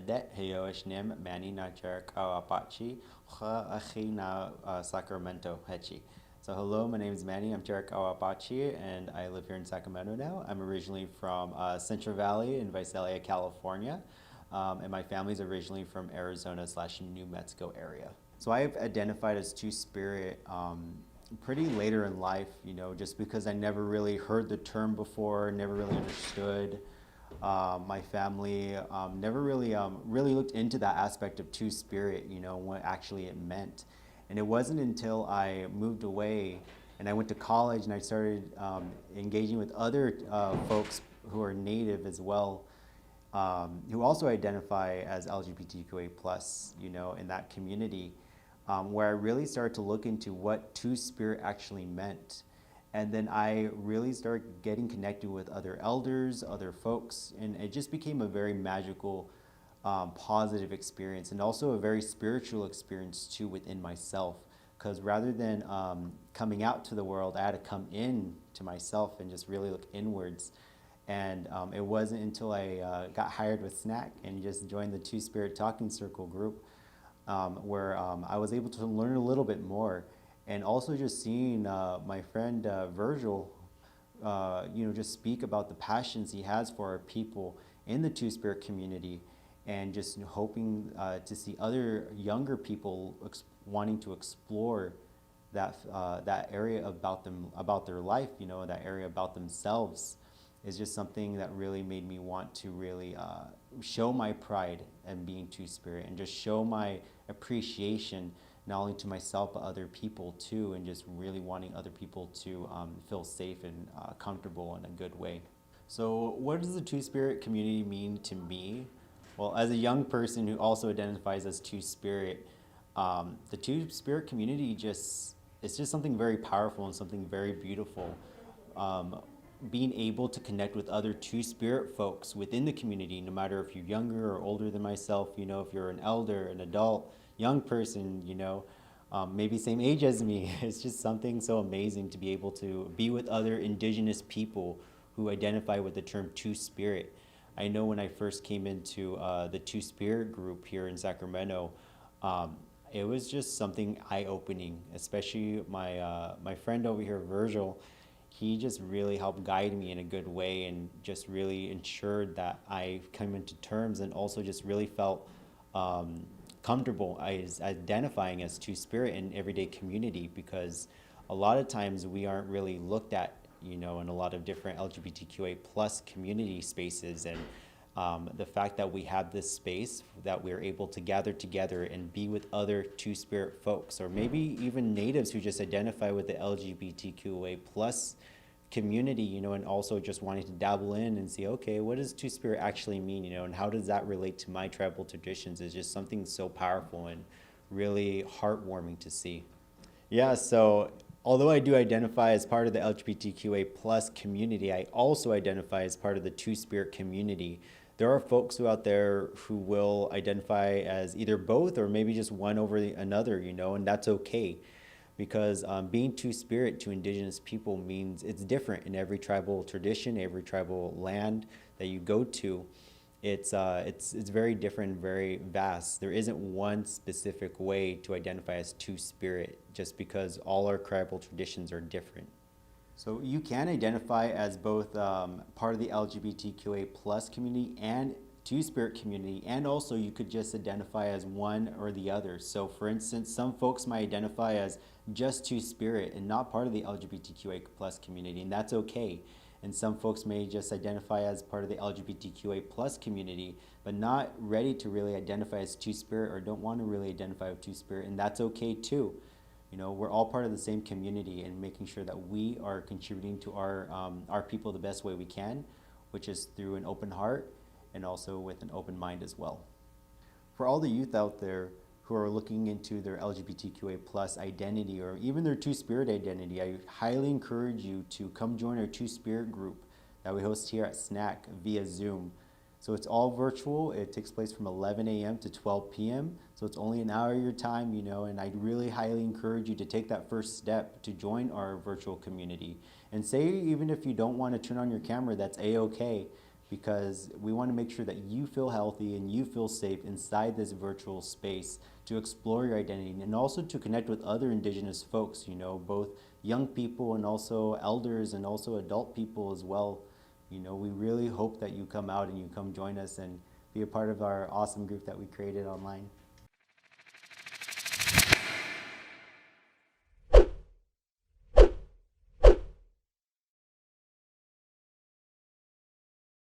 Edet Heyoishnim Manny Najar Kawapachi Achina Sacramento Hechi. So hello, my name is Manny. I'm Jarek Awabachi, and I live here in Sacramento now. I'm originally from Central Valley in Visalia, California, and my family's originally from Arizona/New Mexico area. So I've identified as Two-Spirit pretty later in life, just because I never really heard the term before, never really understood. My family never really looked into that aspect of Two-Spirit, what actually it meant. And it wasn't until I moved away and I went to college and I started engaging with other folks who are Native as well, who also identify as LGBTQA+, in that community, where I really started to look into what Two-Spirit actually meant. And then I really started getting connected with other elders, other folks, and it just became a very magical, positive experience, and also a very spiritual experience too within myself. Because rather than coming out to the world, I had to come in to myself and just really look inwards. And it wasn't until I got hired with Snack and just joined the Two-Spirit Talking Circle group where I was able to learn a little bit more. And also just seeing my friend Virgil, just speak about the passions he has for our people in the Two-Spirit community, and just hoping to see other younger people wanting to explore that area about them, about their life, that area about themselves, is just something that really made me want to really show my pride in being Two-Spirit, and just show my appreciation not only to myself but other people too, and just really wanting other people to feel safe and comfortable in a good way. So what does the Two-Spirit community mean to me? Well, as a young person who also identifies as Two-Spirit, the Two-Spirit community it's just something very powerful and something very beautiful. Being able to connect with other Two-Spirit folks within the community, no matter if you're younger or older than myself, if you're an elder, an adult, young person, maybe same age as me. It's just something so amazing to be able to be with other indigenous people who identify with the term Two-Spirit. I know when I first came into the Two-Spirit group here in Sacramento, it was just something eye-opening, especially my friend over here, Virgil. He just really helped guide me in a good way and just really ensured that I come into terms, and also just really felt comfortable as identifying as Two-Spirit in everyday community, because a lot of times we aren't really looked at, in a lot of different LGBTQA plus community spaces. And the fact that we have this space that we're able to gather together and be with other Two-Spirit folks, or maybe even natives who just identify with the LGBTQA plus community, and also just wanting to dabble in and see, okay, what does Two-Spirit actually mean, and how does that relate to my tribal traditions, is just something so powerful and really heartwarming to see. Yeah, so although I do identify as part of the LGBTQA plus community, I also identify as part of the Two-Spirit community. There are folks out there who will identify as either both or maybe just one over another, and that's okay. Because being Two-Spirit to indigenous people means it's different in every tribal tradition, every tribal land that you go to. It's very different, very vast. There isn't one specific way to identify as Two-Spirit, just because all our tribal traditions are different. So you can identify as both part of the LGBTQA plus community and Two-Spirit community, and also you could just identify as one or the other. So for instance, some folks might identify as just Two-Spirit and not part of the LGBTQA plus community, and that's okay. And some folks may just identify as part of the LGBTQA plus community, but not ready to really identify as Two-Spirit, or don't want to really identify with Two-Spirit, and that's okay too. We're all part of the same community, and making sure that we are contributing to our people the best way we can, which is through an open heart and also with an open mind as well. For all the youth out there who are looking into their LGBTQA plus identity, or even their Two-Spirit identity, I highly encourage you to come join our Two-Spirit group that we host here at Snack via Zoom. So it's all virtual. It takes place from 11 a.m. to 12 p.m. So it's only an hour of your time, and I'd really highly encourage you to take that first step to join our virtual community. And say even if you don't want to turn on your camera, that's a-okay, because we want to make sure that you feel healthy and you feel safe inside this virtual space to explore your identity and also to connect with other Indigenous folks, you know, both young people and also elders and also adult people as well. You know, we really hope that you come out and you come join us and be a part of our awesome group that we created online.